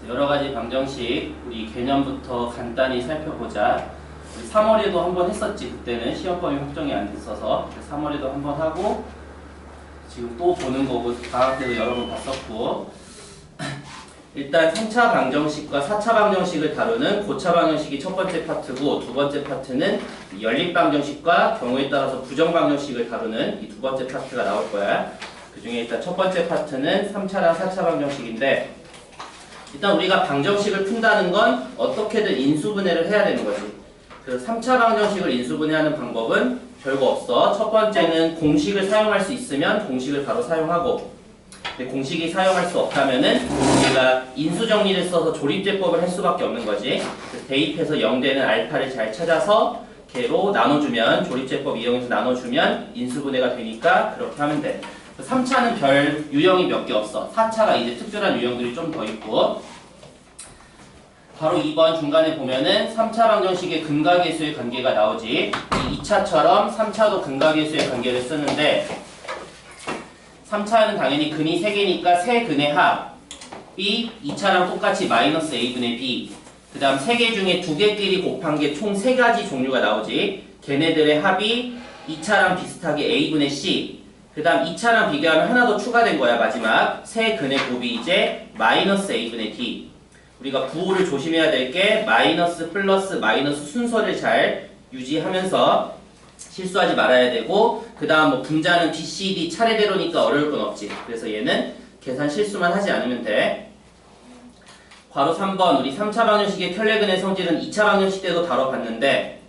여러 가지 방정식 우리 개념부터 간단히 살펴보자. 우리 3월에도 한번 했었지. 그때는 시험범위 확정이 안 됐어서 3월에도 한번 하고 지금 또 보는 거고 방학 때도 여러 번 봤었고. 일단 3차 방정식과 4차 방정식을 다루는 고차 방정식이 첫 번째 파트고, 두 번째 파트는 연립 방정식과 경우에 따라서 부정 방정식을 다루는 이 두 번째 파트가 나올 거야. 그 중에 일단 첫 번째 파트는 3차랑 4차 방정식인데, 일단 우리가 방정식을 푼다는 건 어떻게든 인수분해를 해야 되는 거지. 그 3차 방정식을 인수분해하는 방법은 별거 없어. 첫 번째는 공식을 사용할 수 있으면 공식을 바로 사용하고, 근데 공식이 사용할 수 없다면은 우리가 인수정리를 써서 조립제법을 할 수밖에 없는 거지. 대입해서 0되는 알파를 잘 찾아서 걔로 나눠주면, 조립제법 이용해서 나눠주면 인수분해가 되니까 그렇게 하면 돼. 3차는 별 유형이 몇 개 없어. 4차가 이제 특별한 유형들이 좀 더 있고, 바로 2번 중간에 보면은 3차 방정식의 근각계수의 관계가 나오지. 2차처럼 3차도 근각계수의 관계를 쓰는데, 3차는 당연히 근이 3개니까 세 근의 합이 2차랑 똑같이 마이너스 a분의 b, 그 다음 3개 중에 2개끼리 곱한 게 총 3가지 종류가 나오지. 걔네들의 합이 2차랑 비슷하게 a분의 c, 그 다음 2차랑 비교하면 하나 더 추가된 거야. 마지막 세 근의 곱이 이제 마이너스 a분의 d. 우리가 부호를 조심해야 될 게 마이너스 플러스 마이너스 순서를 잘 유지하면서 실수하지 말아야 되고, 그 다음 뭐 분자는 B, C, D 차례대로니까 어려울 건 없지. 그래서 얘는 계산 실수만 하지 않으면 돼. 괄호 3번, 우리 3차 방정식의 켤레근의 성질은 2차 방정식 때도 다뤄봤는데,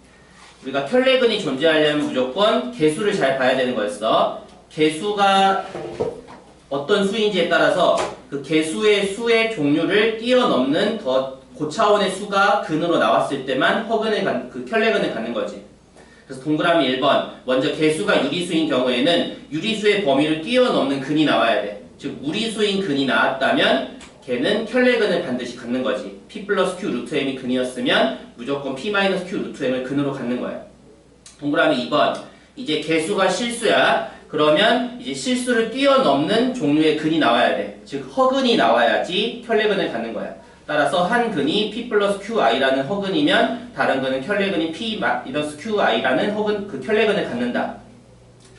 우리가 켤레근이 존재하려면 무조건 개수를 잘 봐야 되는 거였어. 개수가 어떤 수인지에 따라서 그 개수의 수의 종류를 뛰어넘는 더 고차원의 수가 근으로 나왔을 때만 그 켤레근을 갖는 거지. 그래서 동그라미 1번, 먼저 개수가 유리수인 경우에는 유리수의 범위를 뛰어넘는 근이 나와야 돼. 즉 무리수인 근이 나왔다면 걔는 켤레근을 반드시 갖는 거지. p 플러스 q 루트 m이 근이었으면 무조건 p 마이너스 q 루트 m을 근으로 갖는 거야. 동그라미 2번, 이제 개수가 실수야. 그러면 이제 실수를 뛰어넘는 종류의 근이 나와야 돼. 즉 허근이 나와야지 켤레근을 갖는 거야. 따라서 한 근이 p 플러스 qi라는 허근이면 다른 근은 켤레근이 p 마이너스 qi라는 허근, 그 켤레근을 갖는다.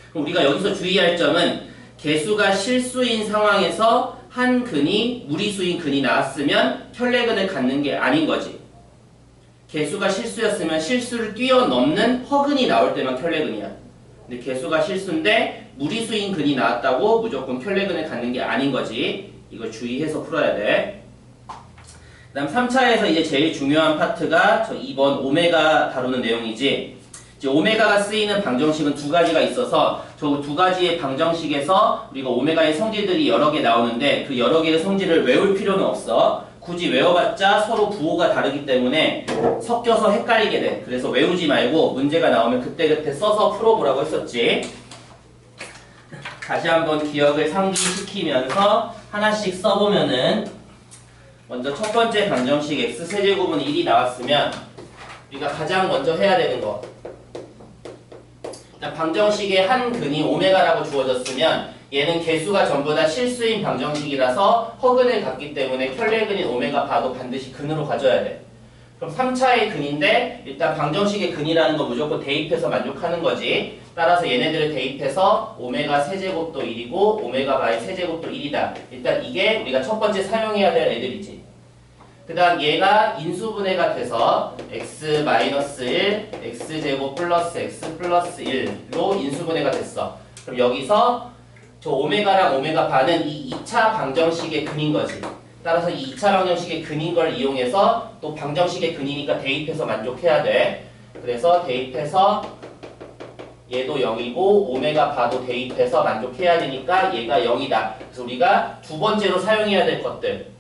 그럼 우리가 여기서 주의할 점은 개수가 실수인 상황에서 한 근이 무리수인 근이 나왔으면 켤레근을 갖는 게 아닌 거지. 개수가 실수였으면 실수를 뛰어넘는 허근이 나올 때만 켤레근이야. 근데 개수가 실수인데 무리수인 근이 나왔다고 무조건 켤레근을 갖는 게 아닌 거지. 이걸 주의해서 풀어야 돼. 그 다음 3차에서 이제 제일 중요한 파트가 저 2번 오메가 다루는 내용이지. 이제 오메가가 쓰이는 방정식은 두 가지가 있어서 저 두 가지의 방정식에서 우리가 오메가의 성질들이 여러 개 나오는데, 그 여러 개의 성질을 외울 필요는 없어. 굳이 외워봤자 서로 부호가 다르기 때문에 섞여서 헷갈리게 돼. 그래서 외우지 말고 문제가 나오면 그때그때 써서 풀어보라고 했었지. 다시 한번 기억을 상기시키면서 하나씩 써보면은, 먼저 첫 번째 방정식 x세제곱은 1이 나왔으면 우리가 가장 먼저 해야 되는 거, 일단 방정식의 한 근이 오메가라고 주어졌으면 얘는 개수가 전부 다 실수인 방정식이라서 허근을 갖기 때문에 켤레근인 오메가 바도 반드시 근으로 가져야 돼. 그럼 3차의 근인데 일단 방정식의 근이라는 거 무조건 대입해서 만족하는 거지. 따라서 얘네들을 대입해서 오메가 세제곱도 1이고 오메가 바의 세제곱도 1이다. 일단 이게 우리가 첫 번째 사용해야 될 애들이지. 그 다음 얘가 인수분해가 돼서 x-1, x제곱 플러스 x 플러스 1로 인수분해가 됐어. 그럼 여기서 저 오메가랑 오메가 바는 이 2차 방정식의 근인 거지. 따라서 이 2차 방정식의 근인 걸 이용해서 또 방정식의 근이니까 대입해서 만족해야 돼. 그래서 대입해서 얘도 0이고 오메가 바도 대입해서 만족해야 되니까 얘가 0이다. 그래서 우리가 두 번째로 사용해야 될 것들.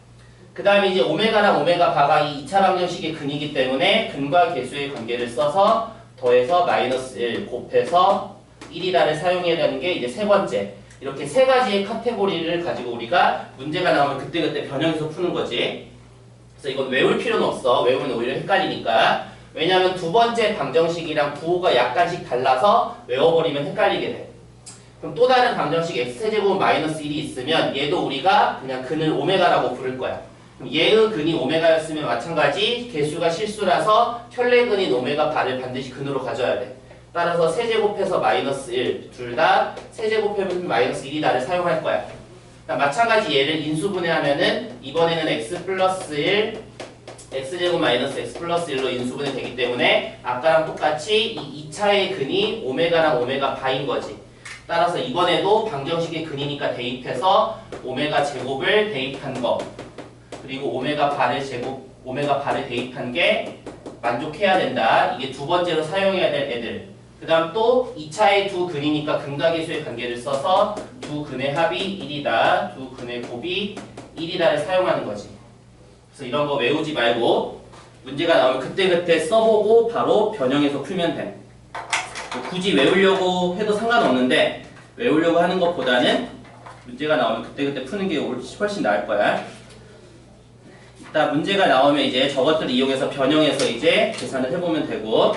그 다음에 이제 오메가랑 오메가 바가 이 2차 방정식의 근이기 때문에 근과 개수의 관계를 써서 더해서 마이너스 1 곱해서 1이다를 사용해야 되는 게 이제 세 번째. 이렇게 세 가지의 카테고리를 가지고 우리가 문제가 나오면 그때그때 변형해서 푸는 거지. 그래서 이건 외울 필요는 없어. 외우면 오히려 헷갈리니까. 왜냐하면 두 번째 방정식이랑 부호가 약간씩 달라서 외워버리면 헷갈리게 돼. 그럼 또 다른 방정식 x세제곱 마이너스 1이 있으면 얘도 우리가 그냥 근을 오메가라고 부를 거야. 그럼 얘의 근이 오메가였으면 마찬가지 개수가 실수라서 혈례근인 오메가 바를 반드시 근으로 가져야 돼. 따라서 세제곱해서 마이너스 1, 둘 다 세제곱해서 마이너스 1이다를 사용할 거야. 그러니까 마찬가지 얘를 인수분해하면은 이번에는 x 플러스 1, x제곱 마이너스 x 플러스 1로 인수분해 되기 때문에 아까랑 똑같이 이 2차의 근이 오메가랑 오메가 바인 거지. 따라서 이번에도 방정식의 근이니까 대입해서 오메가 제곱을 대입한 거 그리고 오메가 바를 대입한 게 만족해야 된다. 이게 두 번째로 사용해야 될 애들. 그 다음 또 2차의 두 근이니까 근과 계수의 관계를 써서 두 근의 합이 1이다. 두 근의 곱이 1이다를 사용하는 거지. 그래서 이런 거 외우지 말고 문제가 나오면 그때그때 써보고 바로 변형해서 풀면 돼. 뭐 굳이 외우려고 해도 상관없는데 외우려고 하는 것보다는 문제가 나오면 그때그때 푸는 게 훨씬 나을 거야. 이따 문제가 나오면 이제 저것들을 이용해서 변형해서 이제 계산을 해보면 되고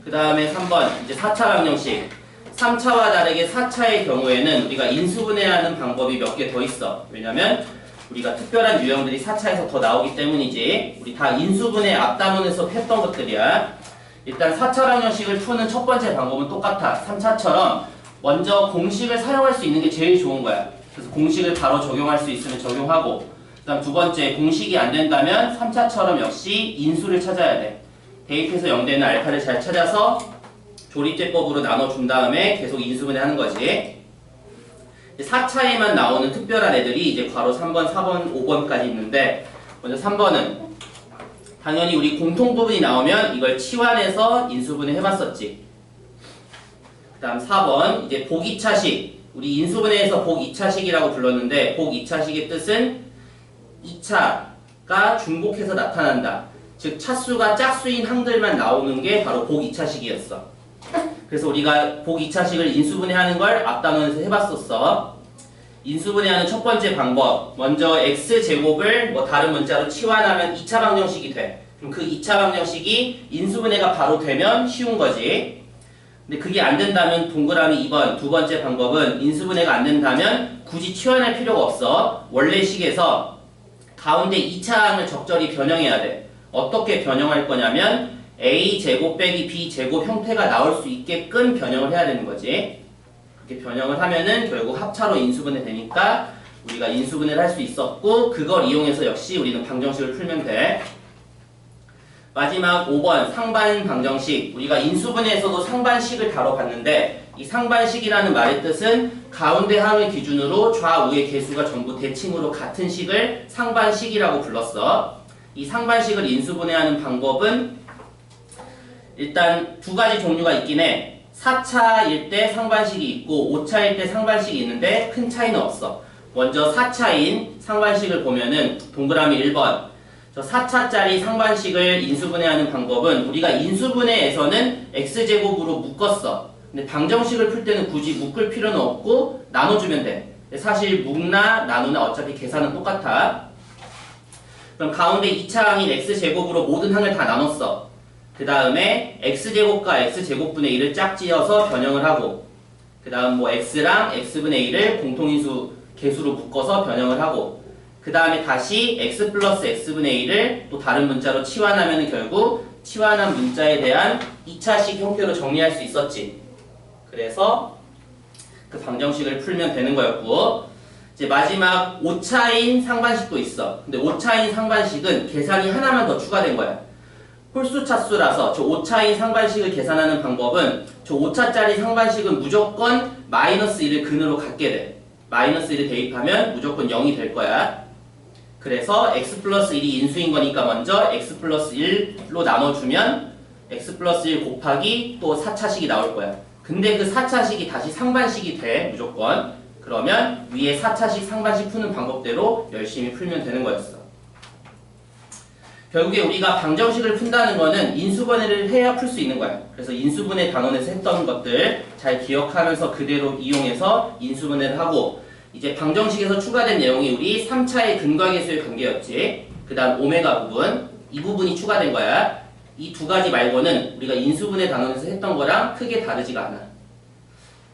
그 다음에 3번 이제 4차 방정식 3차와 다르게 4차의 경우에는 우리가 인수분해하는 방법이 몇 개 더 있어. 왜냐면 우리가 특별한 유형들이 4차에서 더 나오기 때문이지. 우리 다 인수분해 앞단원에서 했던 것들이야. 일단 4차 방정식을 푸는 첫 번째 방법은 똑같아. 3차처럼 먼저 공식을 사용할 수 있는 게 제일 좋은 거야. 그래서 공식을 바로 적용할 수 있으면 적용하고 그 다음 두 번째 공식이 안 된다면 3차처럼 역시 인수를 찾아야 돼. 대입해서 0되는 알파를 잘 찾아서 조립제법으로 나눠준 다음에 계속 인수분해 하는 거지. 4차에만 나오는 특별한 애들이 이제 괄호 3번, 4번, 5번까지 있는데 먼저 3번은 당연히 우리 공통부분이 나오면 이걸 치환해서 인수분해 해봤었지. 그 다음 4번 이제 복 2차식 우리 인수분해에서 복 2차식이라고 불렀는데 복 2차식의 뜻은 2차가 중복해서 나타난다. 즉 차수가 짝수인 항들만 나오는 게 바로 복 2차식이었어. 그래서 우리가 복 2차식을 인수분해하는 걸 앞단원에서 해봤었어. 인수분해하는 첫 번째 방법 먼저 x제곱을 뭐 다른 문자로 치환하면 2차 방정식이 돼. 그럼 그 2차 방정식이 인수분해가 바로 되면 쉬운 거지. 근데 그게 안 된다면 동그라미 2번 두 번째 방법은 인수분해가 안 된다면 굳이 치환할 필요가 없어. 원래 식에서 가운데 2차 항을 적절히 변형해야 돼. 어떻게 변형할 거냐면 a제곱 빼기 b제곱 형태가 나올 수 있게끔 변형을 해야 되는 거지. 그렇게 변형을 하면은 결국 합차로 인수분해 되니까 우리가 인수분해를 할 수 있었고 그걸 이용해서 역시 우리는 방정식을 풀면 돼. 마지막 5번 상반 방정식 우리가 인수분해에서도 상반식을 다뤄봤는데 이 상반식이라는 말의 뜻은 가운데 항을 기준으로 좌우의 개수가 전부 대칭으로 같은 식을 상반식이라고 불렀어. 이 상반식을 인수분해하는 방법은 일단 두 가지 종류가 있긴 해. 4차일 때 상반식이 있고 5차일 때 상반식이 있는데 큰 차이는 없어. 먼저 4차인 상반식을 보면은 동그라미 1번 저 4차짜리 상반식을 인수분해하는 방법은 우리가 인수분해에서는 x제곱으로 묶었어. 근데 방정식을 풀 때는 굳이 묶을 필요는 없고 나눠주면 돼. 사실 묶나 나누나 어차피 계산은 똑같아. 그럼 가운데 2차 항인 x제곱으로 모든 항을 다 나눴어. 그 다음에 x제곱과 x제곱분의 1을 짝지어서 변형을 하고 그 다음 뭐 x랑 x분의 1을 공통인수 개수로 묶어서 변형을 하고 그 다음에 다시 x 플러스 x분의 1을 또 다른 문자로 치환하면 결국 치환한 문자에 대한 2차식 형태로 정리할 수 있었지. 그래서 그 방정식을 풀면 되는 거였고 이제 마지막 5차인 상반식도 있어. 근데 5차인 상반식은 계산이 하나만 더 추가된 거야. 홀수 차수라서 저 5차인 상반식을 계산하는 방법은 저 5차짜리 상반식은 무조건 마이너스 1을 근으로 갖게 돼. 마이너스 1을 대입하면 무조건 0이 될 거야. 그래서 x 플러스 1이 인수인 거니까 먼저 x 플러스 1로 나눠주면 x 플러스 1 곱하기 또 4차식이 나올 거야. 근데 그 4차식이 다시 상반식이 돼 무조건. 그러면 위에 4차식 상반식 푸는 방법대로 열심히 풀면 되는 거였어. 결국에 우리가 방정식을 푼다는 거는 인수분해를 해야 풀 수 있는 거야. 그래서 인수분해 단원에서 했던 것들 잘 기억하면서 그대로 이용해서 인수분해를 하고 이제 방정식에서 추가된 내용이 우리 3차의 근과 계수의 관계였지. 그 다음 오메가 부분 이 부분이 추가된 거야. 이 두 가지 말고는 우리가 인수분해 단원에서 했던 거랑 크게 다르지가 않아.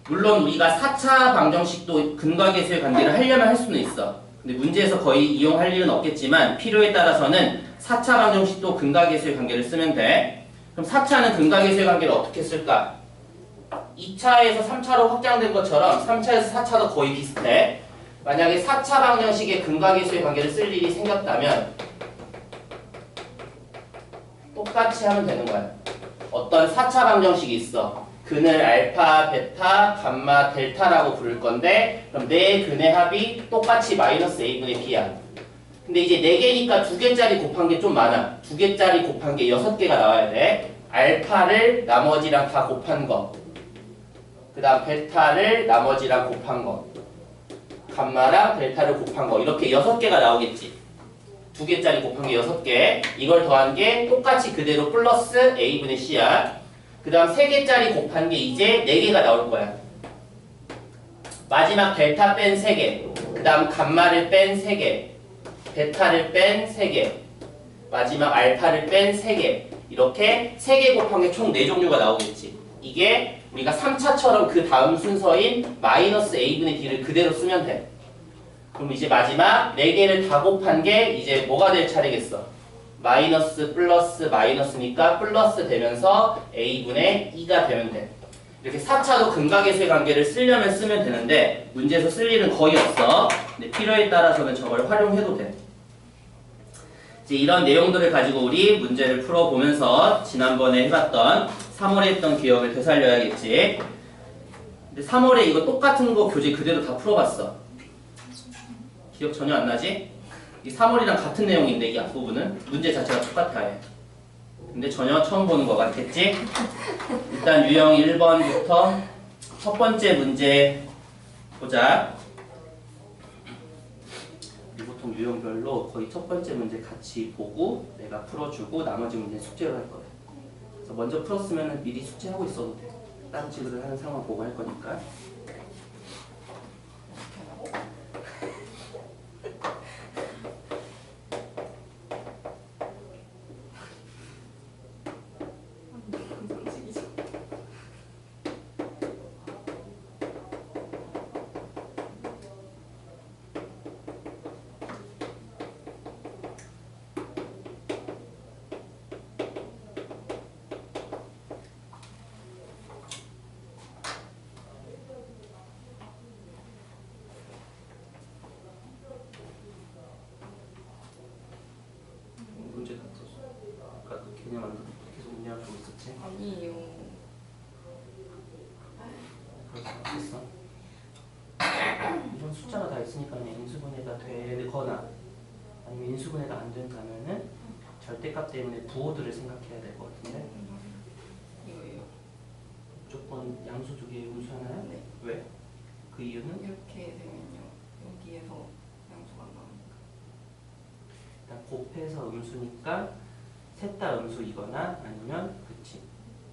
물론 우리가 4차 방정식도 근과 계수의 관계를 하려면 할 수는 있어. 근데 문제에서 거의 이용할 일은 없겠지만 필요에 따라서는 4차 방정식도 근각계수의 관계를 쓰면 돼. 그럼 4차는 근각계수의 관계를 어떻게 쓸까? 2차에서 3차로 확장된 것처럼 3차에서 4차도 거의 비슷해. 만약에 4차 방정식의 근각계수의 관계를 쓸 일이 생겼다면 똑같이 하면 되는 거야. 어떤 4차 방정식이 있어. 근을 알파, 베타, 감마, 델타라고 부를 건데 그럼 네 근의 합이 똑같이 마이너스 a분의 b야. 근데 이제 4개니까 2개짜리 곱한 게 좀 많아. 2개짜리 곱한 게 6개가 나와야 돼. 알파를 나머지랑 다 곱한 거. 그 다음 베타를 나머지랑 곱한 거. 감마랑 델타를 곱한 거. 이렇게 6개가 나오겠지. 2개짜리 곱한 게 6개. 이걸 더한 게 똑같이 그대로 플러스 a분의 c야. 그 다음 3개짜리 곱한 게 이제 4개가 나올 거야. 마지막 델타 뺀 3개. 그 다음 감마를 뺀 3개. 베타를 뺀 3개. 마지막 알파를 뺀 3개. 이렇게 3개 곱한 게 총 4종류가 나오겠지. 이게 우리가 3차처럼 그 다음 순서인 마이너스 a분의 d를 그대로 쓰면 돼. 그럼 이제 마지막 4개를 다 곱한 게 이제 뭐가 될 차례겠어? 마이너스 플러스 마이너스니까 플러스 되면서 a분의 2가 되면 돼. 이렇게 4차도 근각계수의 관계를 쓰려면 쓰면 되는데 문제에서 쓸 일은 거의 없어. 근데 필요에 따라서는 저걸 활용해도 돼. 이제 이런 내용들을 가지고 우리 문제를 풀어보면서 지난번에 해봤던 3월에 했던 기억을 되살려야겠지. 근데 3월에 이거 똑같은 거 교재 그대로 다 풀어봤어. 기억 전혀 안 나지? 이 3월이랑 같은 내용인데 이 앞부분은 문제 자체가 똑같아. 근데 전혀 처음 보는 것 같겠지? 일단 유형 1번부터 첫 번째 문제 보자. 보통 유형별로 거의 첫 번째 문제 같이 보고 내가 풀어주고 나머지 문제는 숙제로 할 거야. 그래서 먼저 풀었으면 미리 숙제하고 있어도 돼. 다른 친구들 하는 상황 보고 할 거니까. 아니에요. 됐어. 이런 숫자가 다 있으니까 그냥 인수분해가 되거나 아니면 인수분해가 안 된다면은 절대값 때문에 부호들을 생각해야 될 것 같은데. 이거예요. 무조건 양수 두 개의 음수 하나야? 네. 왜? 그 이유는? 이렇게 되면요. 여기에서 양수가 안 나오니까. 일단 곱해서 음수니까 셋 다 음수이거나 아니면 그치.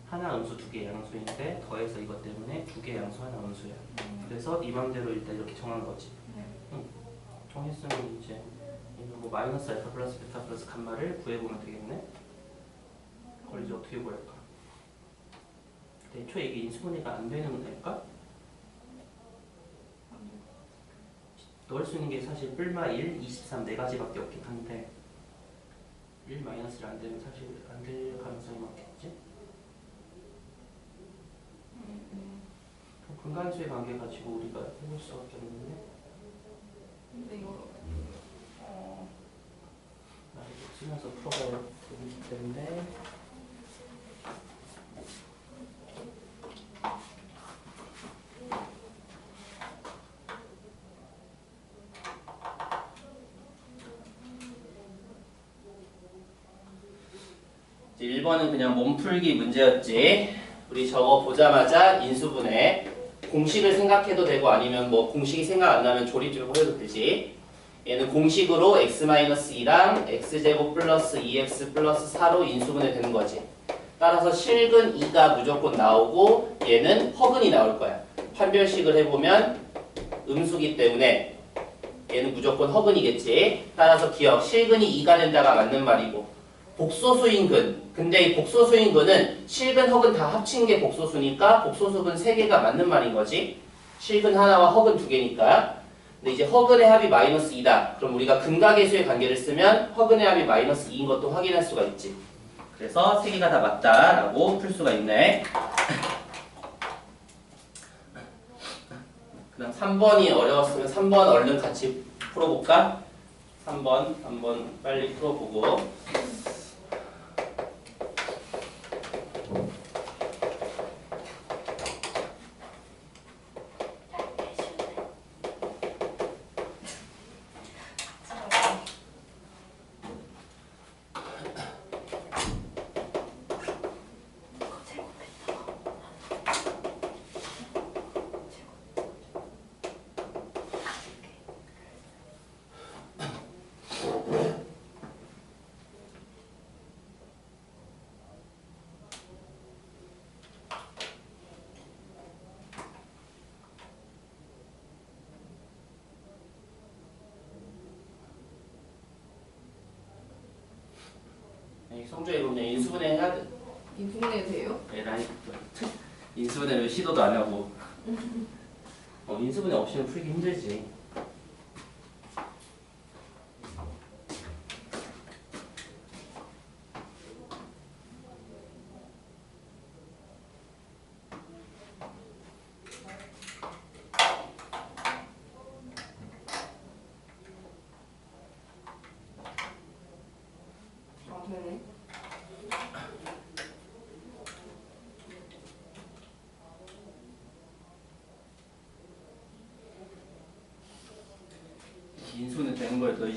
하나 음수 두 개 양수인데 더해서 이것 때문에 두 개 양수 하나 음수야. 그래서 이 맘대로 일단 이렇게 정한 거지. 네. 응. 정했으면 이제 이거 뭐 마이너스 알파 플러스 베타 플러스 감마를 구해보면 되겠네. 그걸 이제 어떻게 구할까? 애초에 이게 인수분해가 안 되는 애일까? 넣을 수 있는 게 사실 뿔마 1, 23 네 가지밖에 없긴 한데 1 마이너스를 안 되면 사실 안 될 가능성이 많겠지? 근간수의 관계 가지고 우리가 해볼 수밖에 없는데. 근데 이거 나 이거 쓰면서 풀어봐야 되기 때문에. 이제 1번은 그냥 몸풀기 문제였지. 우리 저거 보자마자 인수분해 공식을 생각해도 되고 아니면 뭐 공식이 생각 안 나면 조립적으로 해도 되지. 얘는 공식으로 x-2랑 x제곱 플러스 2x 플러스 4로 인수분해 되는 거지. 따라서 실근 2가 무조건 나오고 얘는 허근이 나올 거야. 판별식을 해보면 음수기 때문에 얘는 무조건 허근이겠지. 따라서 기억, 실근이 2가 된다가 맞는 말이고 복소수인 근. 근데 이 복소수인 근은 실근, 허근 다 합친 게 복소수니까 복소수근 3개가 맞는 말인 거지. 실근 하나와 허근 2개니까. 근데 이제 허근의 합이 마이너스 2다. 그럼 우리가 근각계수의 관계를 쓰면 허근의 합이 마이너스 2인 것도 확인할 수가 있지. 그래서 세 개가 다 맞다라고 풀 수가 있네. 그 다음 3번이 어려웠으면 3번 얼른 같이 풀어볼까? 3번 한번 빨리 풀어보고. 성주에 그냥 인수분해 해야 돼. 인수분해 돼요? 에라이 인수분해를 시도도 안 하고. 인수분해 없이는 풀기 힘들지. 아, 되네. 인수분해 되는 걸 또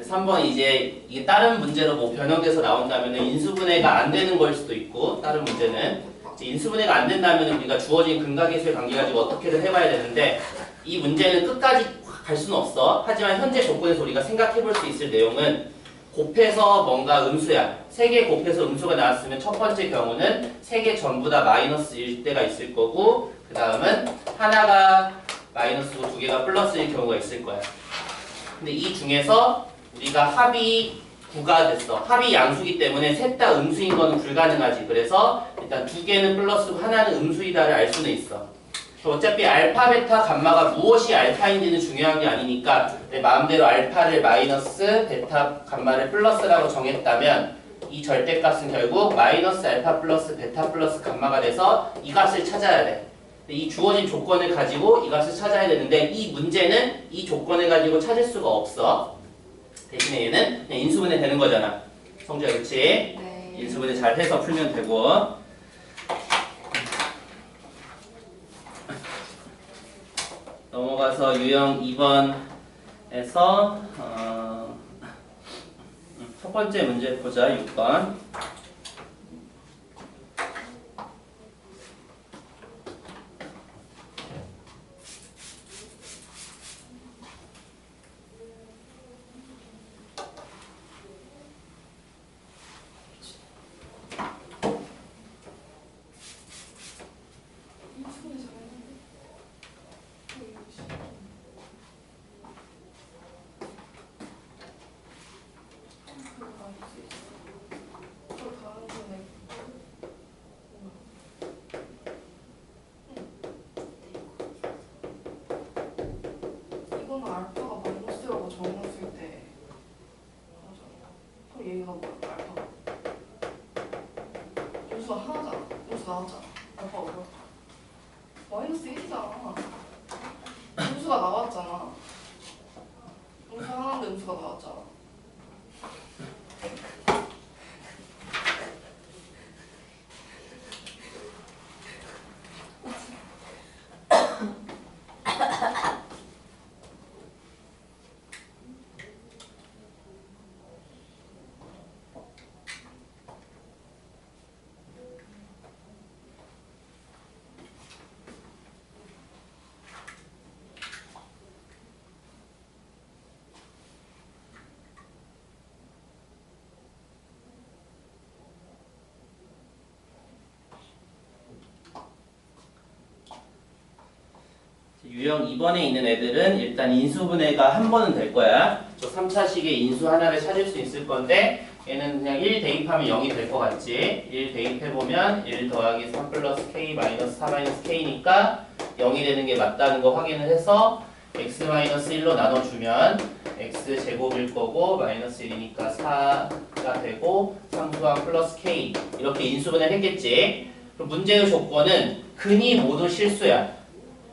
3번 이제 이게 다른 문제로 뭐 변형돼서 나온다면 인수분해가 안 되는 걸 수도 있고, 다른 문제는 이제 인수분해가 안 된다면 우리가 주어진 근각계수의 관계 가지고 어떻게든 해봐야 되는데, 이 문제는 끝까지 갈 수는 없어. 하지만 현재 조건에서 우리가 생각해볼 수 있을 내용은 곱해서 뭔가 음수야. 3개 곱해서 음수가 나왔으면 첫 번째 경우는 3개 전부 다 마이너스일 때가 있을 거고, 그 다음은 하나가 마이너스고 2개가 플러스일 경우가 있을 거야. 근데 이 중에서 우리가 합이 9가 됐어. 합이 양수기 때문에 셋 다 음수인 거는 불가능하지. 그래서 일단 2개는 플러스고 하나는 음수이다를 알 수는 있어. 어차피 알파, 베타, 감마가 무엇이 알파인지는 중요한 게 아니니까 내 마음대로 알파를 마이너스, 베타, 감마를 플러스라고 정했다면 이 절대값은 결국 마이너스 알파 플러스 베타 플러스 감마가 돼서 이 값을 찾아야 돼. 이 주어진 조건을 가지고 이 값을 찾아야 되는데, 이 문제는 이 조건을 가지고 찾을 수가 없어. 대신에 얘는 그냥 인수분해 되는 거잖아. 성주야, 그치? 네. 인수분해 잘 해서 풀면 되고. 넘어가서 유형 2번에서 첫 번째 문제 보자. 6번. 이거는 알파가 마이너스라고 정했을 때 맞아. 그럼 얘가 뭐야? 알파가 음수가 하나잖아. 음수 나왔잖아. 알파가 뭐야? 마이너스 1이잖아. 음수가 나왔잖아. 음수 하나인데 음수가 나왔잖아. 유형 2번에 있는 애들은 일단 인수분해가 한 번은 될 거야. 저 3차식의 인수 하나를 찾을 수 있을 건데, 얘는 그냥 1 대입하면 0이 될 것 같지? 1 대입해보면 1 더하기 3 플러스 k 마이너스 4 마이너스 k니까 0이 되는 게 맞다는 거 확인을 해서 x-1로 나눠주면 x제곱일 거고 마이너스 1이니까 4가 되고 상수항 플러스 k 이렇게 인수분해를 했겠지. 그럼 문제의 조건은 근이 모두 실수야.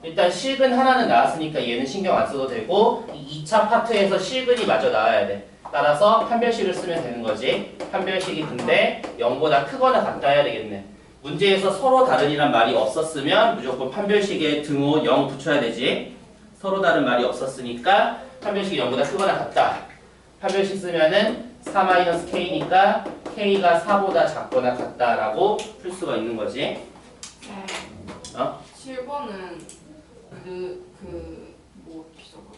일단 실근 하나는 나왔으니까 얘는 신경 안 써도 되고 이 2차 파트에서 실근이 마저 나와야 돼. 따라서 판별식을 쓰면 되는 거지. 판별식이 근데 0보다 크거나 같다 해야 되겠네. 문제에서 서로 다른이란 말이 없었으면 무조건 판별식에 등호 0 붙여야 되지. 서로 다른 말이 없었으니까 판별식이 0보다 크거나 같다. 판별식 쓰면은 4-k니까 k가 4보다 작거나 같다라고 풀 수가 있는 거지. 네. 어? 7번은 뭐 비슷하거든요.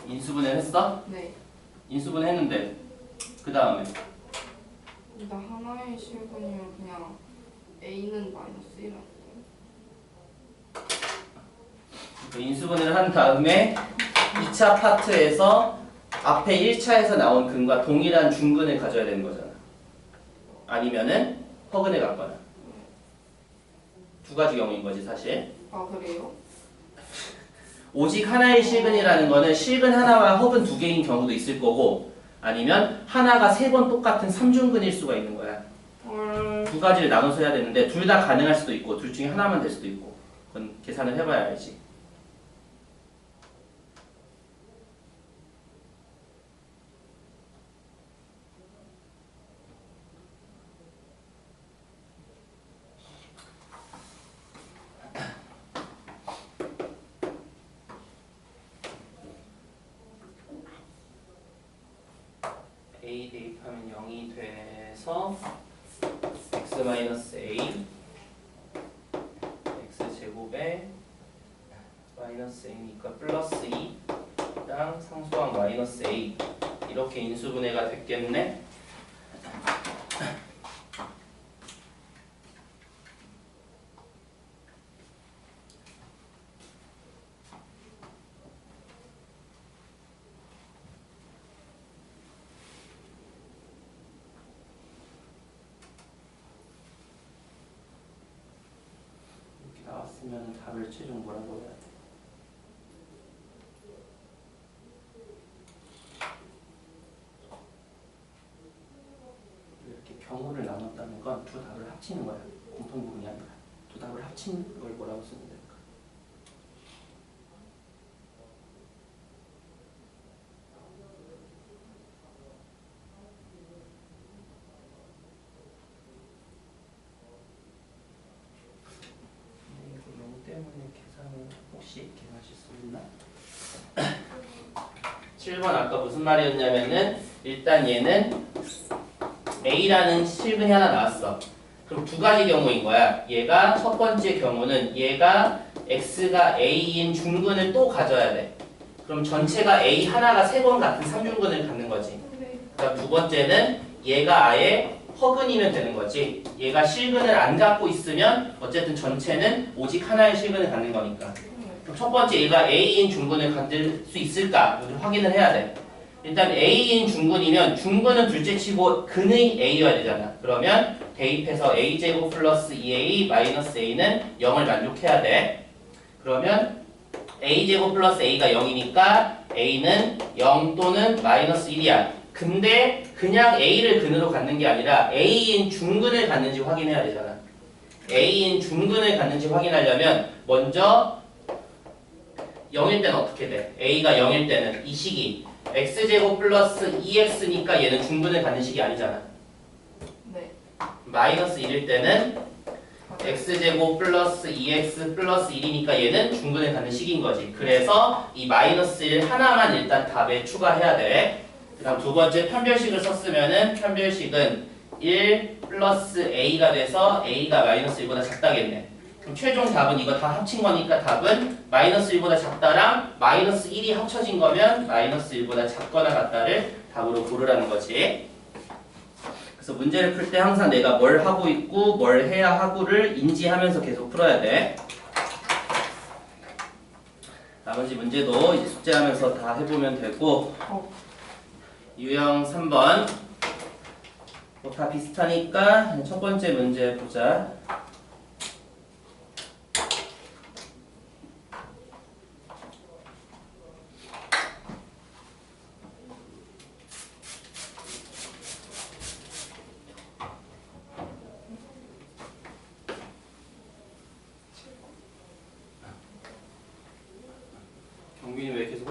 인수분해 했어? 네. 인수분해 했는데 그 다음에 일단 하나의 실근이면 그냥 A는 마이너스 1 아니에요? 인수분해를 한 다음에 2차 파트에서 앞에 1차에서 나온 근과 동일한 중근을 가져야 되는 거잖아. 아니면은 허근에 갔거나. 두 가지 경우인 거지 사실. 아 그래요? 오직 하나의 실근이라는 거는 실근 하나와 허근 두 개인 경우도 있을 거고 아니면 하나가 3번 똑같은 3중근일 수가 있는 거야. 두 가지를 나눠서 해야 되는데 둘 다 가능할 수도 있고 둘 중에 하나만 될 수도 있고 그건 계산을 해봐야 알지. a 대입하면 0이 돼서 x-a x제곱에 마이너스 a니까 플러스 2랑 상수항 마이너스 a 이렇게 인수분해가 됐겠네. 나왔으면 답을 최종 뭐라고 해야 돼? 이렇게 경우를 나눴다는 건 두 답을 합치는 거야. 공통 부분이 아니라 두 답을 합친 걸 뭐라고 쓰면 될까? 때문에 계산을 혹시 계산하실 수 있나? 7번 아까 무슨 말이었냐면은 일단 얘는 A라는 실근이 하나 나왔어. 그럼 두 가지 경우인 거야. 얘가 첫 번째 경우는 얘가 X가 A인 중근을 또 가져야 돼. 그럼 전체가 A 하나가 3번 같은 3중근을 갖는 거지. 그다음 두 번째는 얘가 아예 허근이면 되는 거지. 얘가 실근을 안 갖고 있으면 어쨌든 전체는 오직 하나의 실근을 갖는 거니까. 그럼 첫 번째 얘가 A인 중근을 갖을 수 있을까? 이걸 확인을 해야 돼. 일단 A인 중근이면 중근은 둘째치고 근의 A여야 되잖아. 그러면 대입해서 A제곱 플러스 2A 마이너스 A는 0을 만족해야 돼. 그러면 A제곱 플러스 A가 0이니까 A는 0 또는 마이너스 1이야. 근데 그냥 A를 근으로 갖는 게 아니라 A인 중근을 갖는지 확인해야 되잖아. A인 중근을 갖는지 확인하려면 먼저 0일 때는 어떻게 돼? A가 0일 때는 이 식이 X제곱 플러스 2X니까 얘는 중근을 갖는 식이 아니잖아. 네. 마이너스 1일 때는 X제곱 플러스 2X 플러스 1이니까 얘는 중근을 갖는 식인 거지. 그래서 이 마이너스 1 하나만 일단 답에 추가해야 돼. 그 다음 두 번째 판별식을 썼으면은 판별식은 1 플러스 A가 돼서 A가 마이너스 1보다 작다겠네. 그럼 최종 답은 이거 다 합친 거니까 답은 마이너스 1보다 작다랑 마이너스 1이 합쳐진 거면 마이너스 1보다 작거나 같다를 답으로 고르라는 거지. 그래서 문제를 풀 때 항상 내가 뭘 하고 있고 뭘 해야 하고를 인지하면서 계속 풀어야 돼. 나머지 문제도 이제 숙제하면서 다 해보면 되고 유형 3번 뭐 다 비슷하니까 첫 번째 문제 보자.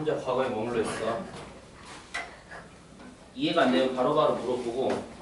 혼자 과거에 머물러 있어. 이해가 안 되면 바로바로 물어보고.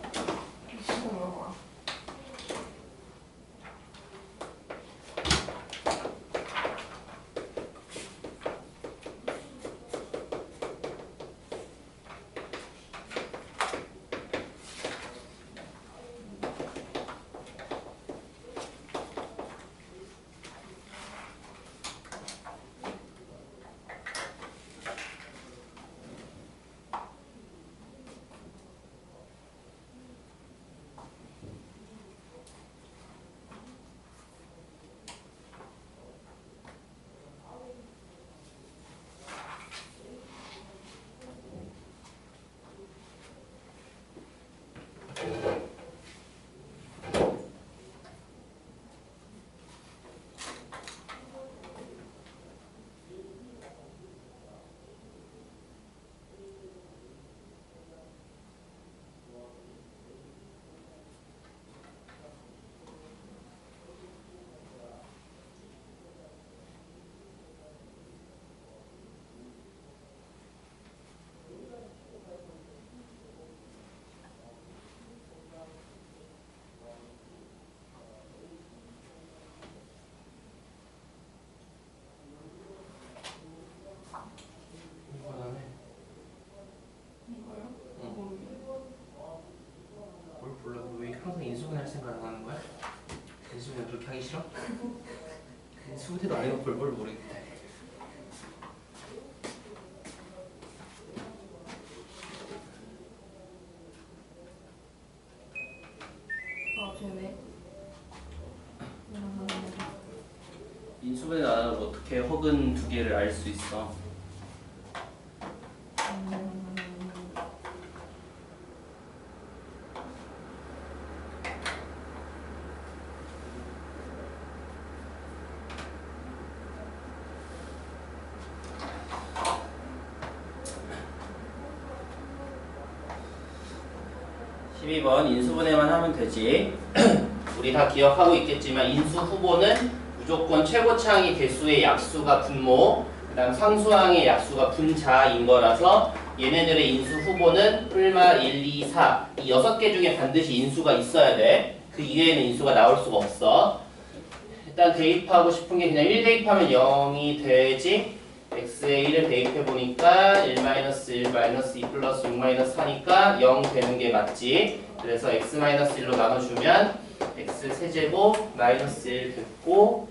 이거 뭐야? 이거요? 뭘 몰라? 왜 항상 인수분해 할 생각을 안 하는 거야? 인수분해 그렇게 하기 싫어? 인수분해도 안 해놓고 뭘 모르겠대. 아 되네. 인수분해 안 하고 어떻게 허근 두 개를 알 수 있어? 12번 인수분해만 하면 되지. 우리 다 기억하고 있겠지만 인수 후보는 무조건 최고차항의 개수의 약수가 분모, 그 다음 상수항의 약수가 분자인 거라서 얘네들의 인수 후보는 뿔마 1, 2, 4 이 6개 중에 반드시 인수가 있어야 돼. 그 이외에는 인수가 나올 수가 없어. 일단 대입하고 싶은 게 그냥 1 대입하면 0이 되지. x에 1을 대입해보니까 1-1-2 플러스 6-4니까 0 되는 게 맞지. 그래서 x-1로 나눠주면 x 세제곱 마이너스 1 됐고,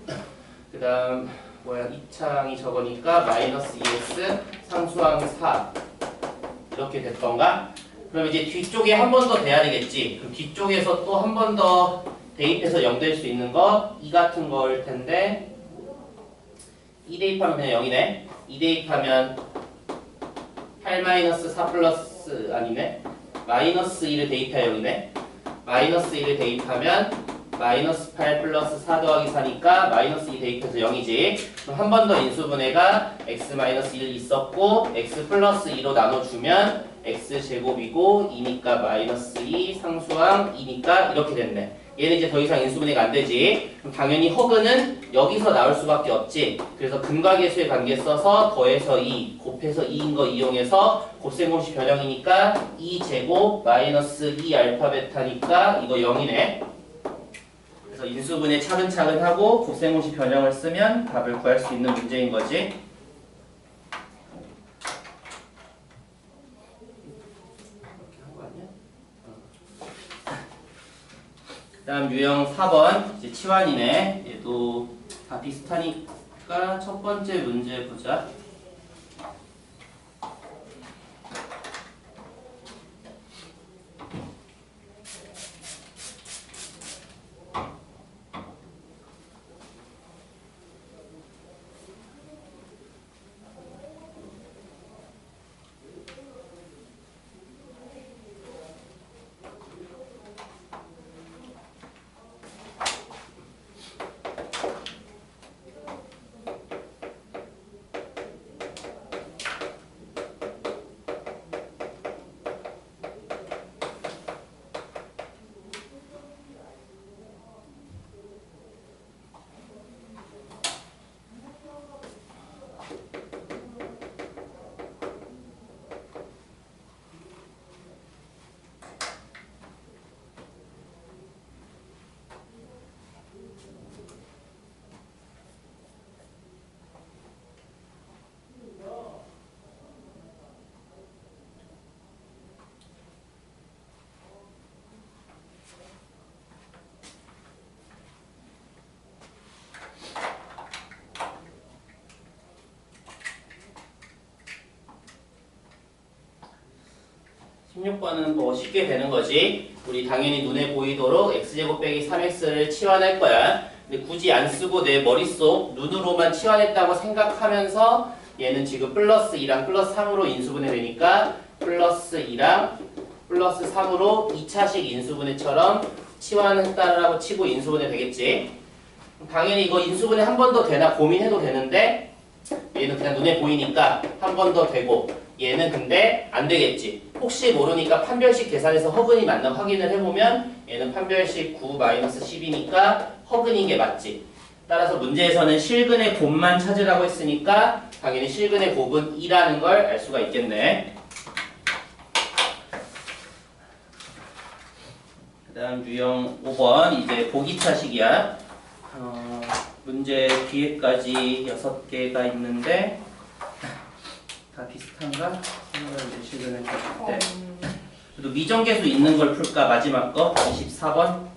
그 다음 뭐야 2차항이 저거니까 마이너스 2x 상수항 4 이렇게 됐던가? 그럼 이제 뒤쪽에 한 번 더 돼야 되겠지. 그럼 뒤쪽에서 또 한 번 더 대입해서 0 될 수 있는 거 이 같은 거일 텐데 2 대입하면 그냥 0이네. 2 대입하면 8-4 플러스 아니네. 마이너스 1을 대입해야 0이네. 마이너스 1을 대입하면 마이너스 8 플러스 4 더하기 4니까 마이너스 2 대입해서 0이지. 그럼 한 번 더 인수분해가 x-1 있었고 x 플러스 2로 나눠주면 x제곱이고 2니까 마이너스 2 상수항 2니까 이렇게 됐네. 얘는 이제 더 이상 인수분해가 안 되지. 그럼 당연히 허근은 여기서 나올 수밖에 없지. 그래서 근과계수의 관계 써서 더해서 2, 곱해서 2인 거 이용해서 곱셈공식 변형이니까 2제곱 마이너스 2 알파 베타니까 이거 0이네. 그래서 인수분해 차근차근 하고 곱셈공식 변형을 쓰면 답을 구할 수 있는 문제인 거지. 그 다음 유형 4번 이제 치환이네. 얘도 다 비슷하니까 첫 번째 문제 보자. 16번은 뭐 쉽게 되는 거지. 우리 당연히 눈에 보이도록 x제곱 빼기 3x를 치환할 거야. 근데 굳이 안 쓰고 내 머릿속 눈으로만 치환했다고 생각하면서 얘는 지금 플러스 2랑 플러스 3으로 인수분해 되니까 플러스 2랑 플러스 3으로 2차식 인수분해처럼 치환했다라고 치고 인수분해 되겠지. 당연히 이거 인수분해 한 번 더 되나 고민해도 되는데 얘는 그냥 눈에 보이니까 한 번 더 되고 얘는 근데 안 되겠지. 혹시 모르니까 판별식 계산해서 허근이 맞나 확인을 해보면 얘는 판별식 9-10이니까 허근인 게 맞지. 따라서 문제에서는 실근의 곱만 찾으라고 했으니까 당연히 실근의 곱은 2라는 걸 알 수가 있겠네. 그 다음 유형 5번 이제 보기차식이야. 문제 뒤에까지 6개가 있는데 다 비슷한가? 이제 실근을 쳤을 때 그래도 미정계수 있는 걸 풀까? 마지막 거 24번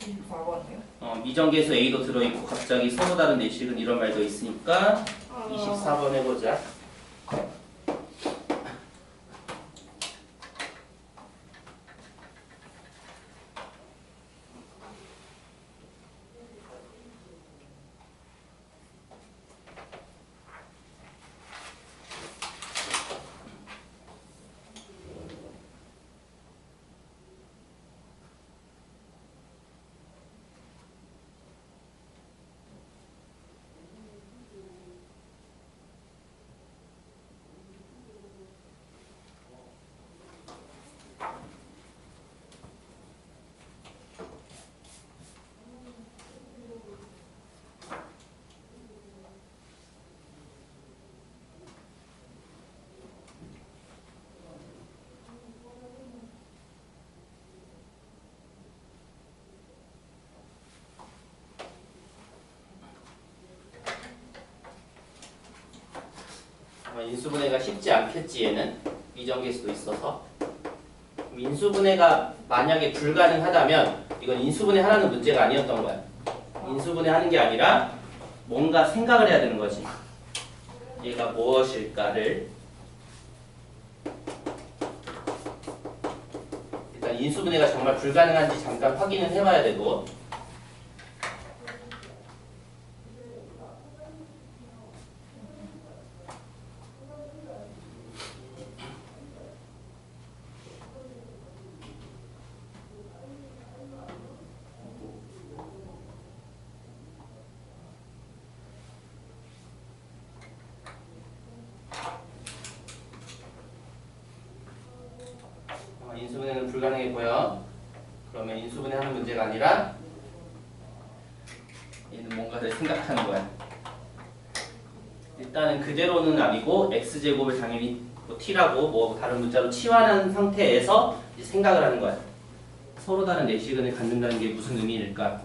24번이요? 미정계수 A도 들어있고 갑자기 서로 다른 내식은 이런 말도 있으니까 24번 해보자. 인수분해가 쉽지 않겠지. 얘는 미정계수도 있어서. 인수분해가 만약에 불가능하다면 이건 인수분해 하라는 문제가 아니었던 거야. 인수분해 하는 게 아니라 뭔가 생각을 해야 되는 거지. 얘가 무엇일까를. 일단 인수분해가 정말 불가능한지 잠깐 확인을 해봐야 되고. 인수분해는 불가능해 보여. 그러면 인수분해 하는 문제가 아니라 얘는 뭔가를 생각하는 거야. 일단은 그대로는 아니고 x제곱을 당연히 뭐 t라고 뭐 다른 문자로 치환한 상태에서 이제 생각을 하는 거야. 서로 다른 내시근을 갖는다는 게 무슨 의미일까?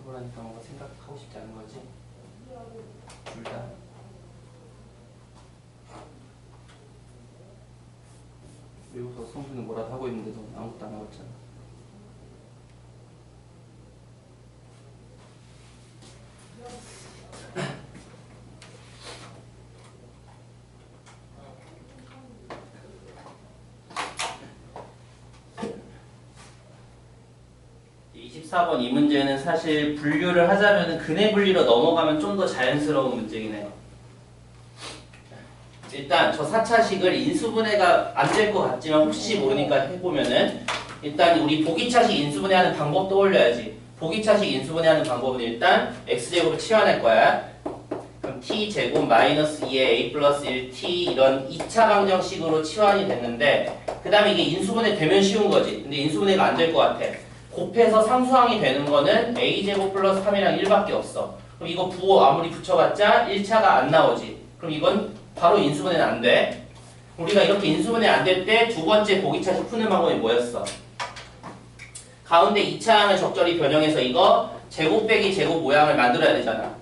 그러니까 뭔가 생각하고 싶지 않은 거지. 둘 다. 외우서 성수는 뭐라도 하고 있는데 너 아무것도 안 하고 있잖아. (24번) 이 문제는 사실 분류를 하자면 근해 분리로 넘어가면 좀 더 자연스러운 문제긴 해요. 일단 저 4차식을 인수분해가 안 될 것 같지만 혹시 모르니까 해보면은 일단 우리 보기차식 인수분해하는 방법 떠올려야지. 보기차식 인수분해하는 방법은 일단 x제곱을 치환할 거야. 그럼 그럼 t제곱 마이너스 2의 a 플러스 1t 이런 2차 방정식으로 치환이 됐는데 그 다음에 이게 인수분해 되면 쉬운 거지. 근데 인수분해가 안 될 것 같아. 곱해서 상수항이 되는 거는 a제곱 플러스 3이랑 1밖에 없어. 그럼 이거 부호 아무리 붙여봤자 1차가 안 나오지. 그럼 이건 바로 인수분해는 안 돼. 우리가 이렇게 인수분해 안 될 때 두 번째 보기차식 푸는 방법이 뭐였어? 가운데 2차항을 적절히 변형해서 이거 제곱 빼기 제곱 모양을 만들어야 되잖아.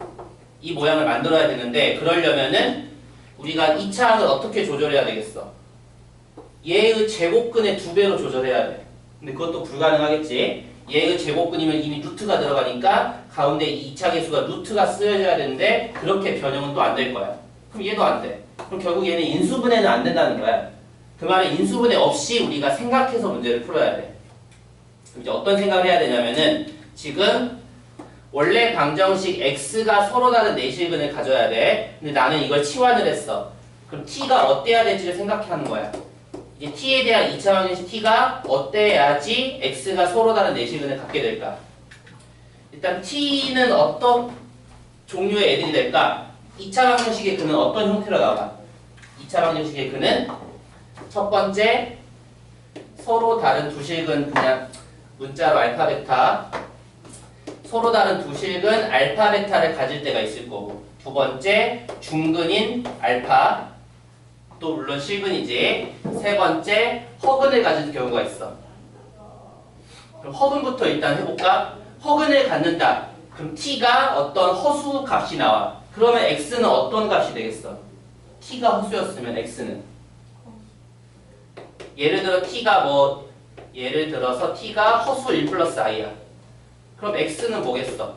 이 모양을 만들어야 되는데 그러려면은 우리가 2차항을 어떻게 조절해야 되겠어? 얘의 제곱근의 2배로 조절해야 돼. 근데 그것도 불가능하겠지. 얘의 제곱근이면 이미 루트가 들어가니까 가운데 2차 계수가 루트가 쓰여져야 되는데 그렇게 변형은 또 안 될 거야. 그럼 얘도 안 돼. 그럼 결국 얘는 인수분해는 안 된다는 거야. 그 말은 인수분해 없이 우리가 생각해서 문제를 풀어야 돼. 그럼 이제 어떤 생각을 해야 되냐면은 지금 원래 방정식 x가 서로 다른 내실근을 가져야 돼. 근데 나는 이걸 치환을 했어. 그럼 t가 어때야 될지를 생각하는 거야. 이제 t에 대한 2차 방정식 t가 어때야지 x가 서로 다른 내실근을 갖게 될까? 일단 t는 어떤 종류의 애들이 될까? 2차 방정식의 근은 어떤 형태로 나와? 2차 방정식의 근은 첫 번째 서로 다른 두 실근 그냥 문자로 알파 베타 서로 다른 두 실근 알파 베타를 가질 때가 있을 거고 두 번째 중근인 알파 또 물론 실근이지 세 번째 허근을 가진 경우가 있어. 그럼 허근부터 일단 해볼까? 허근을 갖는다. 그럼 t가 어떤 허수 값이 나와. 그러면 x는 어떤 값이 되겠어? t가 허수였으면 x는 예를 들어서 t가 허수 1 플러스 i야. 그럼 x는 뭐겠어?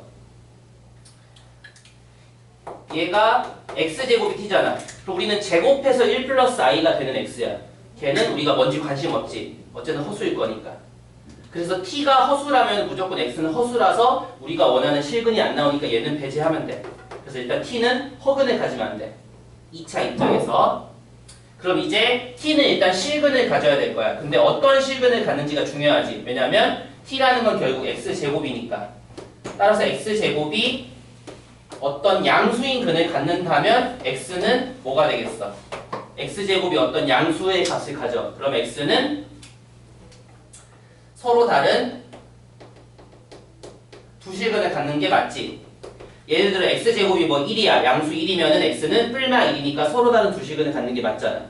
얘가 x제곱이 t잖아. 그럼 우리는 제곱해서 1 플러스 i가 되는 x야. 걔는 우리가 뭔지 관심 없지. 어쨌든 허수일 거니까. 그래서 t가 허수라면 무조건 x는 허수라서 우리가 원하는 실근이 안 나오니까 얘는 배제하면 돼. 그래서 일단 t는 허근을 가지면 안 돼. 2차 입장에서. 그럼 이제 t는 일단 실근을 가져야 될 거야. 근데 어떤 실근을 갖는지가 중요하지. 왜냐면 t라는 건 결국 x제곱이니까. 따라서 x제곱이 어떤 양수인 근을 갖는다면 x는 뭐가 되겠어? x제곱이 어떤 양수의 값을 가져. 그럼 x는 서로 다른 두 실근을 갖는 게 맞지. 예를 들어 x제곱이 뭐 1이야. 양수 1이면은 x는 뿔마 1이니까 서로 다른 두 실근을 갖는 게 맞잖아.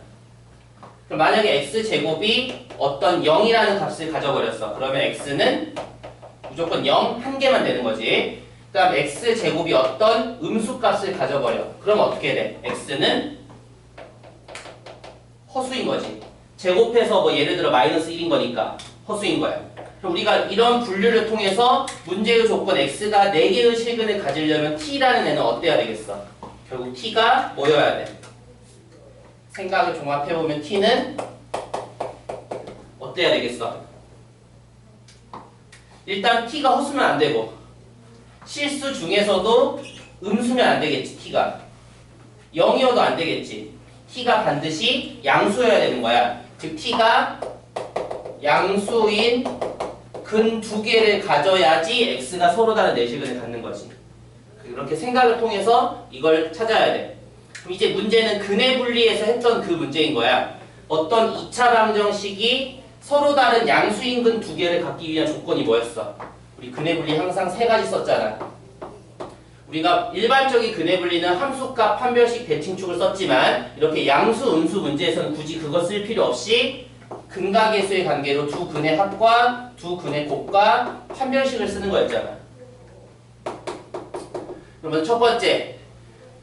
그럼 만약에 x제곱이 어떤 0이라는 값을 가져버렸어. 그러면 x는 무조건 0 한 개만 되는 거지. 그 다음 x제곱이 어떤 음수값을 가져버려. 그럼 어떻게 돼? x는 허수인 거지. 제곱해서 뭐 예를 들어 마이너스 1인 거니까 허수인 거야. 그럼 우리가 이런 분류를 통해서 문제의 조건 x가 4개의 실근을 가지려면 t라는 애는 어때야 되겠어? 결국 t가 뭐여야 돼? 생각을 종합해보면 t는 어때야 되겠어? 일단 t가 허수면 안 되고 실수 중에서도 음수면 안 되겠지. t가 0이어도 안 되겠지. t가 반드시 양수여야 되는 거야. 즉 t가 양수인 근 2개를 가져야지 x가 서로 다른 내실근을 갖는 거지. 그렇게 생각을 통해서 이걸 찾아야 돼. 그럼 이제 문제는 근의 분리에서 했던 그 문제인 거야. 어떤 2차 방정식이 서로 다른 양수인 근 2개를 갖기 위한 조건이 뭐였어? 우리 근의 분리 항상 3가지 썼잖아. 우리가 일반적인 근의 분리는 함수값 판별식 대칭축을 썼지만 이렇게 양수, 음수 문제에서는 굳이 그거 쓸 필요 없이 근각계수의 관계로 두 근의 합과 두 근의 곱과 판별식을 쓰는 거였잖아. 그러면 첫 번째,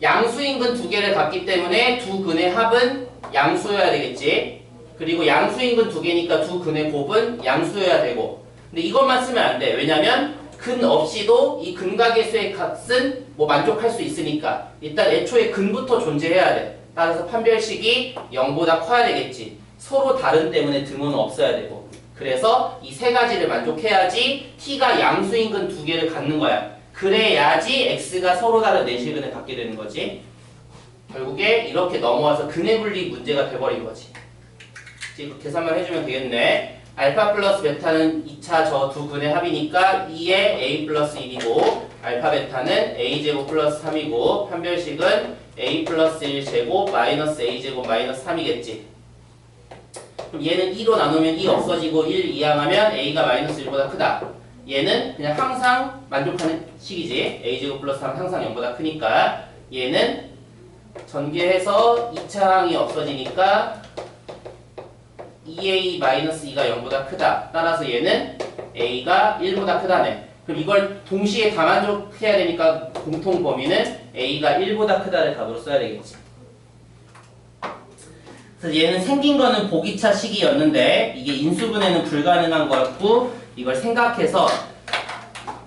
양수인 근 2개를 갖기 때문에 두 근의 합은 양수여야 되겠지. 그리고 양수인 근 2개니까 두 근의 곱은 양수여야 되고. 근데 이것만 쓰면 안 돼. 왜냐면 근 없이도 이 근각계수의 값은 뭐 만족할 수 있으니까 일단 애초에 근부터 존재해야 돼. 따라서 판별식이 0보다 커야 되겠지. 서로 다른 때문에 등호는 없어야 되고. 그래서 이 3가지를 만족해야지 t가 양수인 근 2개를 갖는 거야. 그래야지 x가 서로 다른 내실근을 갖게 되는 거지. 결국에 이렇게 넘어와서 근의 분리 문제가 돼버린 거지. 이제 계산만 해주면 되겠네. 알파 플러스 베타는 2차 저 두 근의 합이니까 2의 a 플러스 1이고 알파 베타는 a제곱 플러스 3이고 판별식은 a 플러스 1제곱 마이너스 a제곱 마이너스 3이겠지. 그럼 얘는 2로 나누면 2 없어지고 1 이항하면 a가 마이너스 1보다 크다. 얘는 그냥 항상 만족하는 식이지. a제곱 플러스 3은 항상 0보다 크니까 얘는 전개해서 2차 항이 없어지니까 2a-2가 0보다 크다. 따라서 얘는 a가 1보다 크다네. 그럼 이걸 동시에 다 만족해야 되니까 공통 범위는 a가 1보다 크다를 답으로 써야 되겠지. 그래서 얘는 생긴 거는 보기차 식이었는데 이게 인수분해는 불가능한 거였고 이걸 생각해서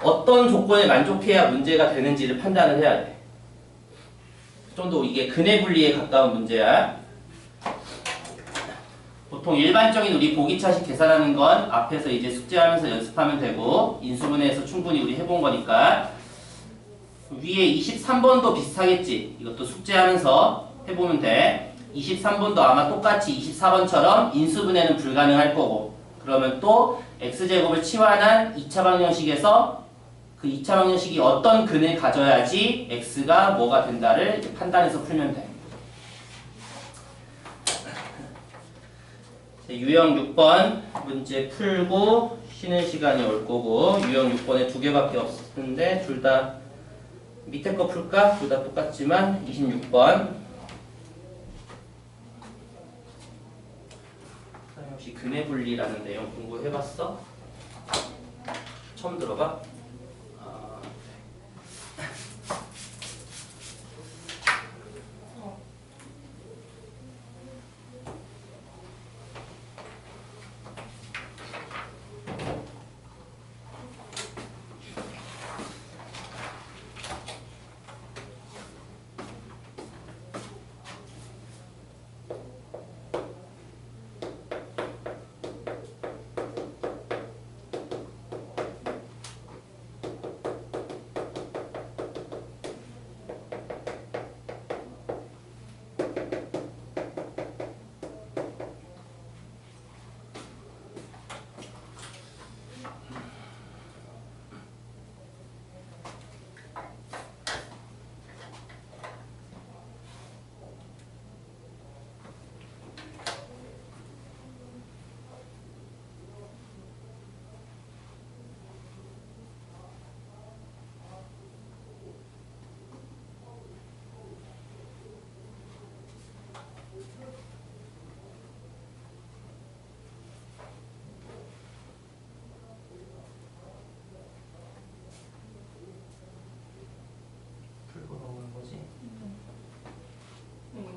어떤 조건을 만족해야 문제가 되는지를 판단을 해야 돼. 좀 더 이게 근해 분리에 가까운 문제야. 보통 일반적인 우리 보기차식 계산하는 건 앞에서 이제 숙제하면서 연습하면 되고 인수분해에서 충분히 우리 해본 거니까 위에 23번도 비슷하겠지. 이것도 숙제하면서 해보면 돼. 23번도 아마 똑같이 24번처럼 인수분해는 불가능할 거고 그러면 또 x제곱을 치환한 2차 방정식에서 그 2차 방정식이 어떤 근을 가져야지 x가 뭐가 된다를 이제 판단해서 풀면 돼. 유형 6번 문제 풀고 쉬는 시간이 올 거고 유형 6번에 2개밖에 없는데 둘 다 밑에 거 풀까? 둘 다 똑같지만 26번 혹시 근해 분리라는 내용 공부해봤어? 처음 들어봐?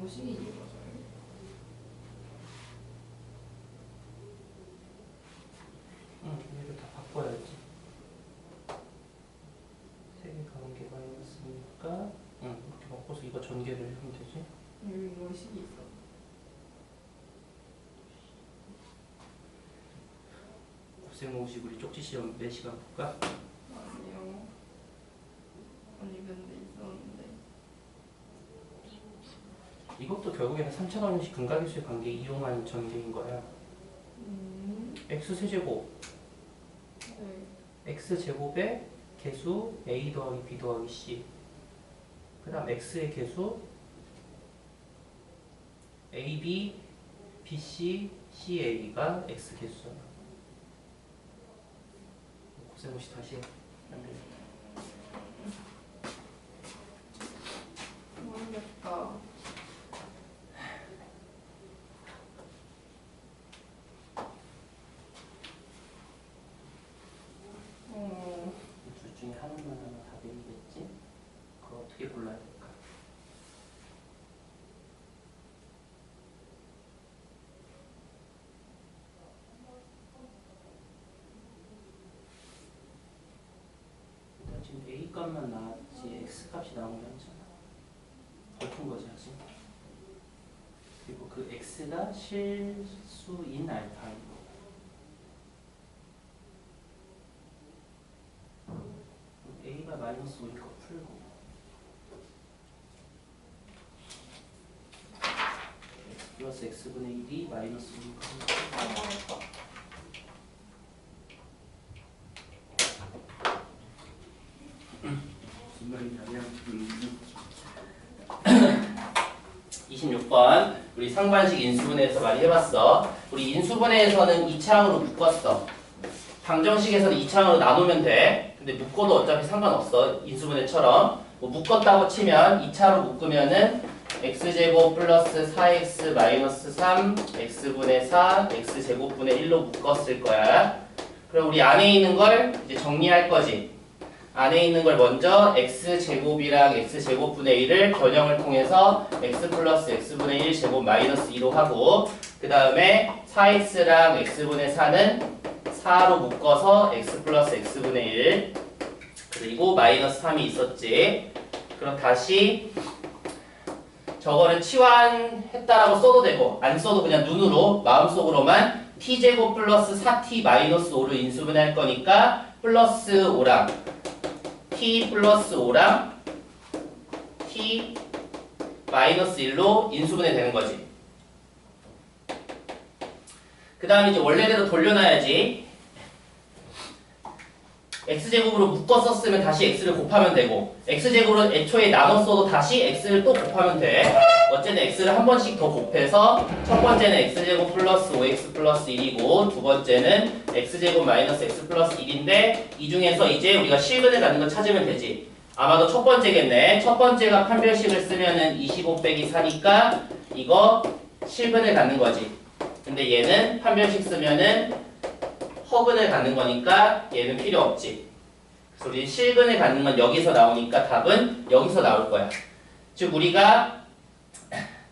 식이 이게 맞아요? 응, 얘를 다 바꿔야지. 3개 가는 게 마이너스니까 응, 이렇게 바꿔서 이거 전개를 하면 되지. 여기 이거 식이 있어. 곱셈오식 우리 쪽지 시험 몇 시간 볼까? 아니요. 아니 근데 있었는데. 이것도 결국에는 3차 방정식 근각일수의 관계 이용한 전개인 거야. x 세제곱 네. x 제곱의 개수 a 더하기 b 더하기 c 그 다음 x의 개수 ab, bc, ca가 x 개수잖아. 곱셈오식 다시 해. 모르겠다. 둘 중에 하나만 하면 답이겠지? 그걸 어떻게 골라야 될까? 일단 지금 A 값만 나왔지 X 값이 나온 게 아니잖아. 더 큰 거지 아직. 그리고 그 X가 실수인 알파이고 A가 마이너스 5인 거 풀고 X 플러스 X분의 1이 마이너스 5인 거 풀고 아, 26번 우리 상반식 인수분해에서 많이 해봤어. 우리 인수분해에서는 2차항으로 묶었어. 방정식에서는 2차항으로 나누면 돼. 근데 묶어도 어차피 상관없어. 인수분해처럼 뭐 묶었다고 치면 2차로 묶으면은 x제곱 플러스 4x 마이너스 3 x분의 4 x제곱분의 1로 묶었을 거야. 그럼 우리 안에 있는 걸 이제 정리할 거지. 안에 있는 걸 먼저 x제곱이랑 x제곱분의 1을 변형을 통해서 x 플러스 x분의 1 제곱 마이너스 2로 하고 그 다음에 4x랑 x분의 4는 4로 묶어서 x 플러스 x분의 1 그리고 마이너스 3이 있었지. 그럼 다시 저거를 치환했다라고 써도 되고 안 써도 그냥 눈으로 마음속으로만 t제곱 플러스 4t 마이너스 5를 인수분해할 거니까 플러스 5랑 t 플러스 5랑 t 마이너스 1로 인수분해 되는 거지. 그 다음에 이제 원래대로 돌려놔야지. x제곱으로 묶어 썼으면 다시 x를 곱하면 되고 x제곱으로 애초에 나눠 써도 다시 x를 또 곱하면 돼. 어쨌든 x를 한 번씩 더 곱해서 첫 번째는 x제곱 플러스 5x 플러스 1이고 두 번째는 x제곱 마이너스 x 플러스 1인데 이 중에서 이제 우리가 실근을 갖는 거 찾으면 되지. 아마도 첫 번째겠네. 첫 번째가 판별식을 쓰면은 25 빼기 4니까 이거 실근을 갖는 거지. 근데 얘는 판별식 쓰면은 허근을 갖는 거니까 얘는 필요 없지. 그래서 우리 실근을 갖는 건 여기서 나오니까 답은 여기서 나올 거야. 즉 우리가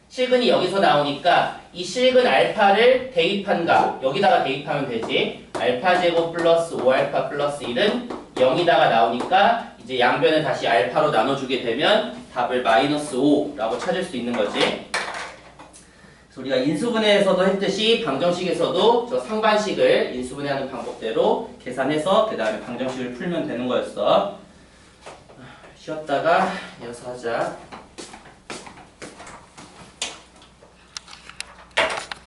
실근이 여기서 나오니까 이 실근 알파를 대입한 값 여기다가 대입하면 되지. 알파 제곱 플러스 5알파 플러스 1은 0이다가 나오니까 이제 양변을 다시 알파로 나눠주게 되면 답을 마이너스 5라고 찾을 수 있는 거지. 우리가 인수분해에서도 했듯이 방정식에서도 저 상반식을 인수분해하는 방법대로 계산해서 그 다음에 방정식을 풀면 되는 거였어. 쉬었다가 이어서 하자.